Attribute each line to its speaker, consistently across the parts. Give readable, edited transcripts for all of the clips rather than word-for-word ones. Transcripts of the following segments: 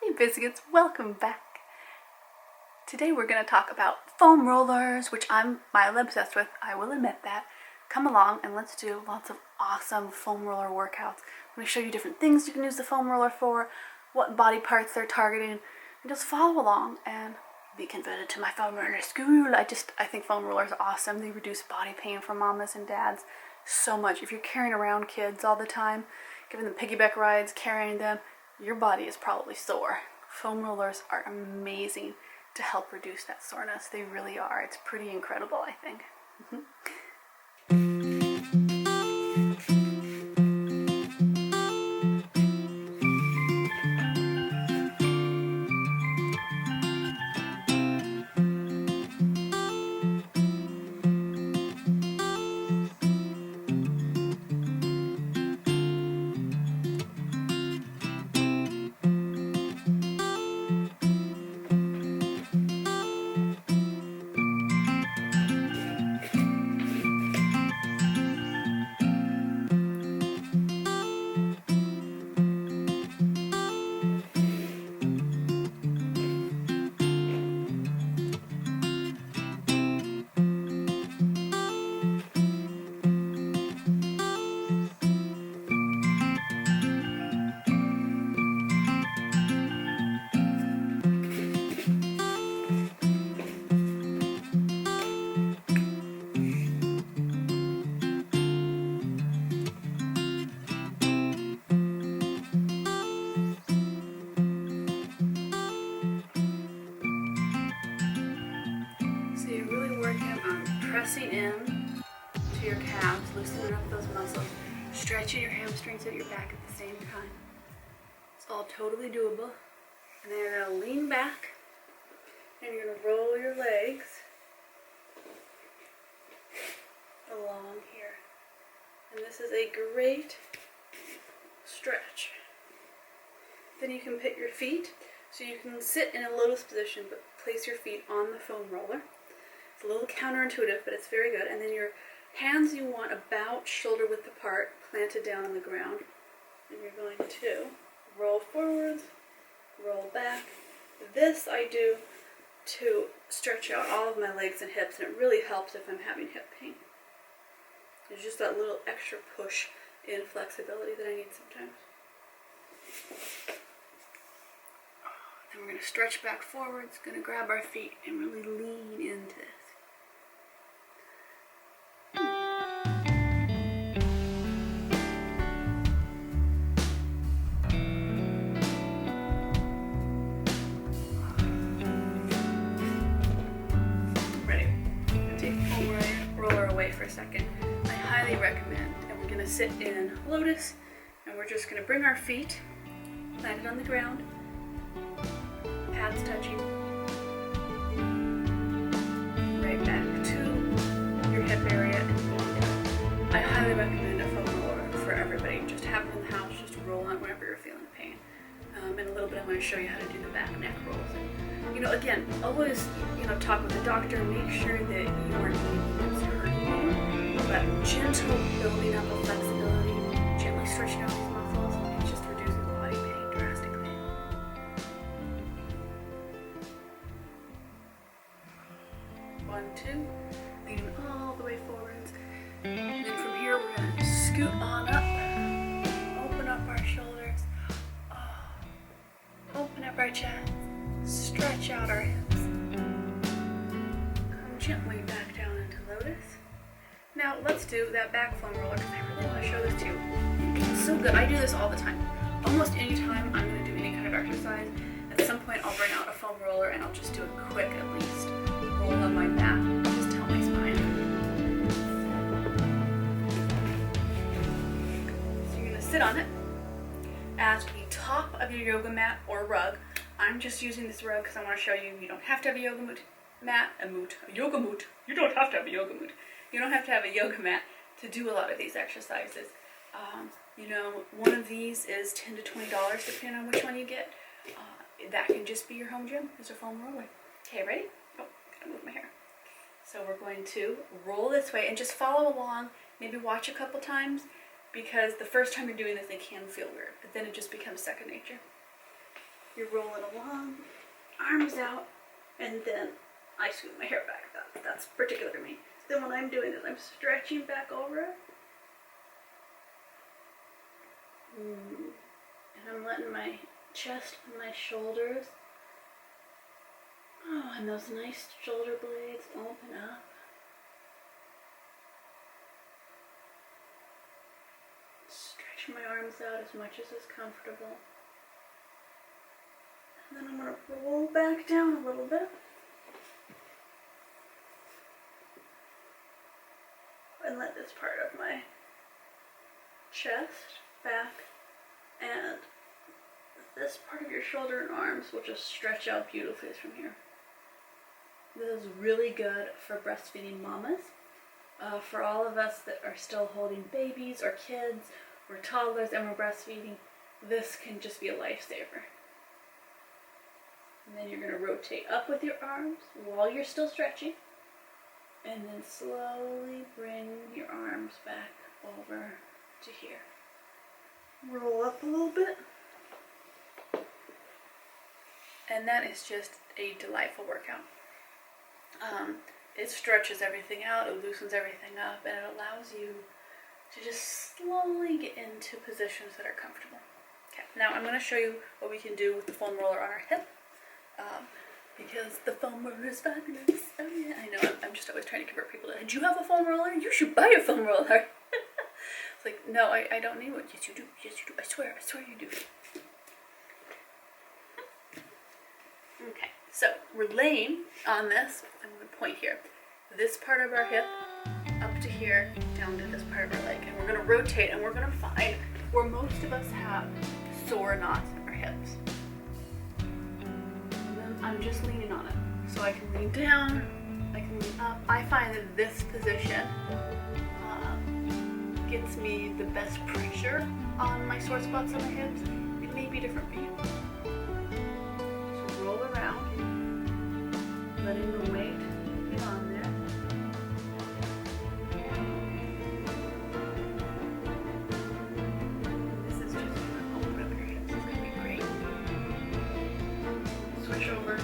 Speaker 1: Hey Biscuits, welcome back. Today we're going to talk about foam rollers, which I'm mildly obsessed with, I will admit that. Come along and let's do lots of awesome foam roller workouts. I'm going to show you different things you can use the foam roller for, what body parts they're targeting, and just follow along and be converted to my foam roller school. I think foam rollers are awesome. They reduce body pain for mamas and dads so much. If you're carrying around kids all the time, giving them piggyback rides, carrying them, your body is probably sore. Foam rollers are amazing to help reduce that soreness. They really are. It's pretty incredible, I think. So you're really working on pressing in to your calves, loosening up those muscles, stretching your hamstrings at your back at the same time. It's all totally doable. And then you're going to lean back and you're going to roll your legs along here. And this is a great stretch. Then you can put your feet, so you can sit in a lotus position but place your feet on the foam roller. It's a little counterintuitive, but it's very good. And then your hands you want about shoulder width apart, planted down on the ground. And you're going to roll forwards, roll back. This I do to stretch out all of my legs and hips, and it really helps if I'm having hip pain. There's just that little extra push in flexibility that I need sometimes. Then we're going to stretch back forwards, going to grab our feet and really lean into this. Ready? Take the foam roller away for a second. I highly recommend, and we're going to sit in lotus, and we're just going to bring our feet planted on the ground, pads touching, right back to your hip area. I highly recommend a foam roller for everybody. Just have it in the house, just roll on whenever you're feeling pain. In a little bit I'm going to show you how to do the back neck rolls. And, again, always, talk with the doctor, make sure that you aren't doing anything that's hurting you, but gentle building up of flexibility, gently stretching out these muscles, it's just reducing body pain drastically. One, two, leaning all the way forwards. And then from here we're going to scoot on up, open up our shoulders, open up our chest, stretch out our hips. Come gently back down into lotus. Now let's do that back foam roller because I really want to show this to you. It's so good. I do this all the time. Almost any time I'm going to do any kind of exercise, at some point I'll bring out a foam roller and I'll just do a quick, at least, roll on my back, just tell my spine. So you're going to sit on it at the top of your yoga mat or rug. I'm just using this rug because I want to show you don't have to have a yoga mat. You don't have to have a yoga mat. You don't have to have a yoga mat to do a lot of these exercises. One of these is $10 to $20 depending on which one you get. That can just be your home gym. It's a foam roller. Okay, ready? Oh, gotta move my hair. So we're going to roll this way and just follow along. Maybe watch a couple times because the first time you're doing this, it can feel weird, but then it just becomes second nature. you're rolling along, arms out, and then I scoop my hair back. That's particular to me. Then when I'm doing this, I'm stretching back over it. And I'm letting my chest and my shoulders, and those nice shoulder blades open up. Stretch my arms out as much as is comfortable. And then I'm going to roll back down a little bit. And let this part of my chest, back, and this part of your shoulder and arms will just stretch out beautifully from here. This is really good for breastfeeding mamas. For all of us that are still holding babies or kids or toddlers and we're breastfeeding, this can just be a lifesaver. And then you're going to rotate up with your arms while you're still stretching. And then slowly bring your arms back over to here. Roll up a little bit. And that is just a delightful workout. It stretches everything out, it loosens everything up, and it allows you to just slowly get into positions that are comfortable. Okay, now I'm going to show you what we can do with the foam roller on our hip. Because the foam roller is fabulous. Oh yeah, I know, I'm just always trying to convert people to, do you have a foam roller? You should buy a foam roller. It's like, no, I don't need one. Yes, you do. Yes, you do. I swear you do. Okay, so we're laying on this. I'm going to point here. This part of our hip up to here, down to this part of our leg. And we're going to rotate and we're going to find where most of us have sore knots in our hips. I'm just leaning on it. So I can lean down, I can lean up. I find that this position gets me the best pressure on my sore spots on the hips. It may be different for you. So roll around, letting the weight get on there. This is just going to open up your hips. It's going to be great. Switch over.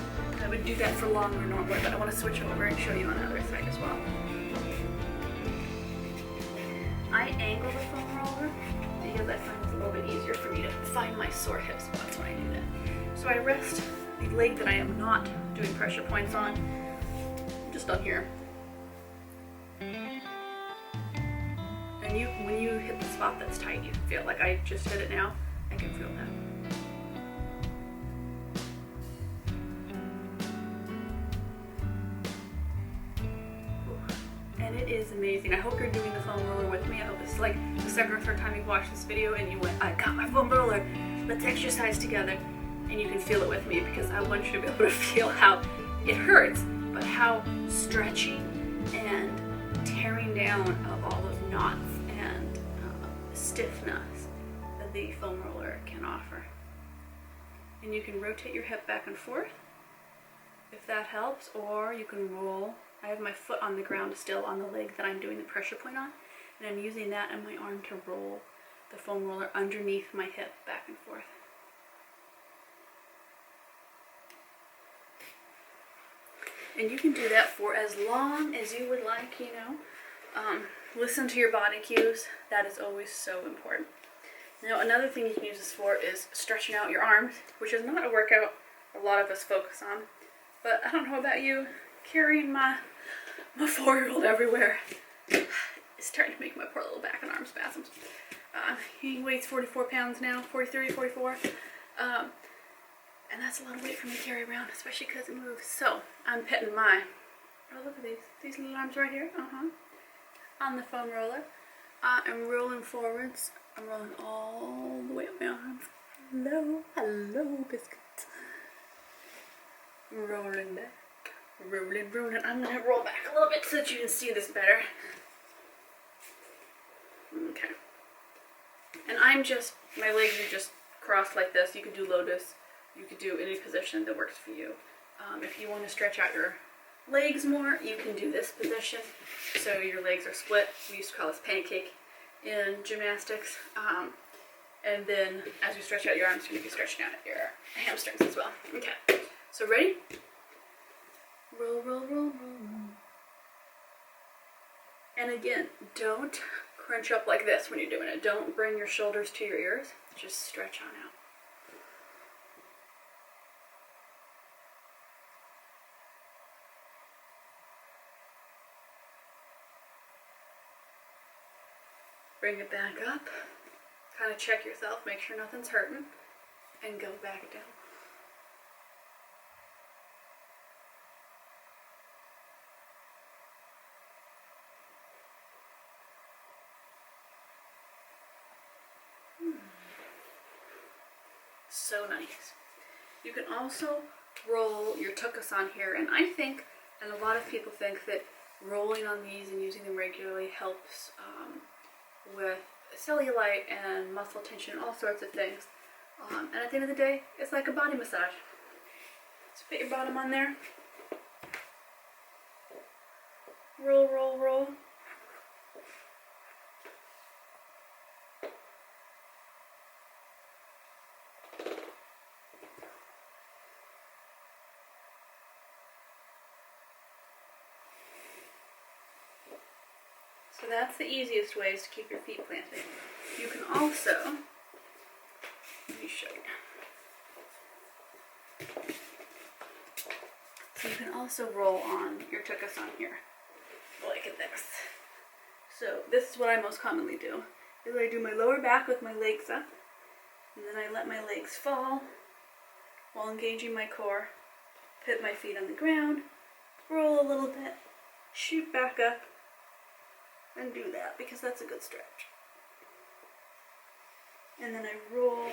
Speaker 1: I would do that for longer normally, but I want to switch over and show you on the other side as well. I angle the foam roller because I find it's a little bit easier for me to find my sore hip spots when I do that. So I rest the leg that I am not doing pressure points on, just on here. And when you hit the spot that's tight, you can feel, like I just did it now, I can feel that. And it is amazing. I hope you're doing the foam roller with me. I hope this is like the second or third time you've watched this video and you went, I got my foam roller, let's exercise together. And you can feel it with me because I want you to be able to feel how it hurts, but how stretching and tearing down of all those knots and stiffness that the foam roller can offer. And you can rotate your hip back and forth if that helps, or you can roll. I have my foot on the ground still on the leg that I'm doing the pressure point on, and I'm using that and my arm to roll the foam roller underneath my hip back and forth. And you can do that for as long as you would like, you know. Listen to your body cues. That is always so important. Now, another thing you can use this for is stretching out your arms, which is not a workout a lot of us focus on. But I don't know about you, carrying my 4-year-old everywhere is starting to make my poor little back and arm spasms. He weighs 44 pounds now, 43, 44. And that's a lot of weight for me to carry around, especially because it moves. So I'm petting my, oh look at these little arms right here, on the foam roller. I'm rolling forwards. I'm rolling all the way up my arms. Hello, biscuit. Rolling back, rolling. I'm gonna roll back a little bit so that you can see this better. Okay. And my legs are just crossed like this. You could do lotus. You could do any position that works for you. If you want to stretch out your legs more, you can do this position. So your legs are split. We used to call this pancake in gymnastics. And then as you stretch out your arms, you're going to be stretching out your hamstrings as well. Okay, so ready? Roll, roll, roll, roll, roll. And again, don't crunch up like this when you're doing it. Don't bring your shoulders to your ears. Just stretch on out. Bring it back up. Kind of check yourself, make sure nothing's hurting, and go back down. So nice. You can also roll your tuchus on here, and I think, and a lot of people think that rolling on these and using them regularly helps with cellulite and muscle tension, all sorts of things. And at the end of the day, it's like a body massage. So put your bottom on there. Roll, roll, roll. So that's the easiest ways to keep your feet planted. You can also, let me show you. So you can also roll on your tuchus on here, like this. So this is what I most commonly do. Is I do my lower back with my legs up, and then I let my legs fall while engaging my core. Put my feet on the ground, roll a little bit, shoot back up, and do that because that's a good stretch. And then I roll,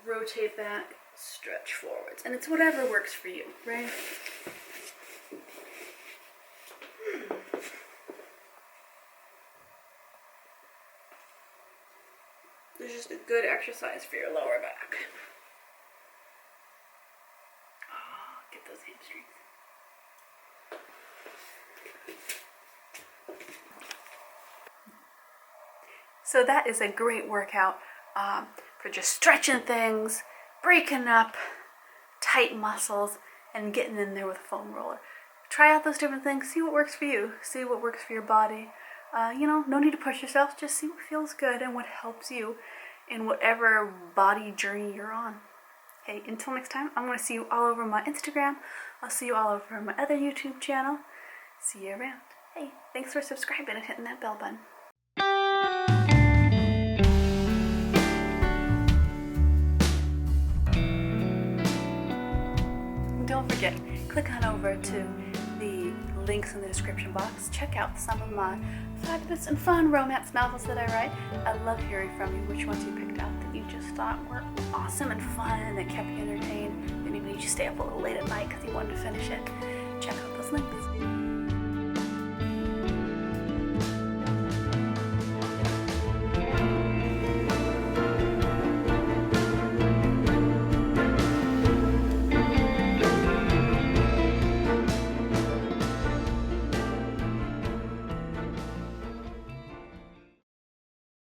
Speaker 1: rotate back, stretch forwards. And it's whatever works for you, right? It's just a good exercise for your lower back. Oh, get those hamstrings. So that is a great workout for just stretching things, breaking up tight muscles, and getting in there with a foam roller. Try out those different things, see what works for you, see what works for your body. No need to push yourself, just see what feels good and what helps you in whatever body journey you're on. Hey, until next time, I'm going to see you all over my Instagram. I'll see you all over my other YouTube channel. See you around. Hey, thanks for subscribing and hitting that bell button. Don't forget, click on over to the links in the description box. Check out some of my fabulous and fun romance novels that I write. I love hearing from you which ones you picked out that you just thought were awesome and fun and that kept you entertained. Maybe made you stay up a little late at night because you wanted to finish it. Check out those links.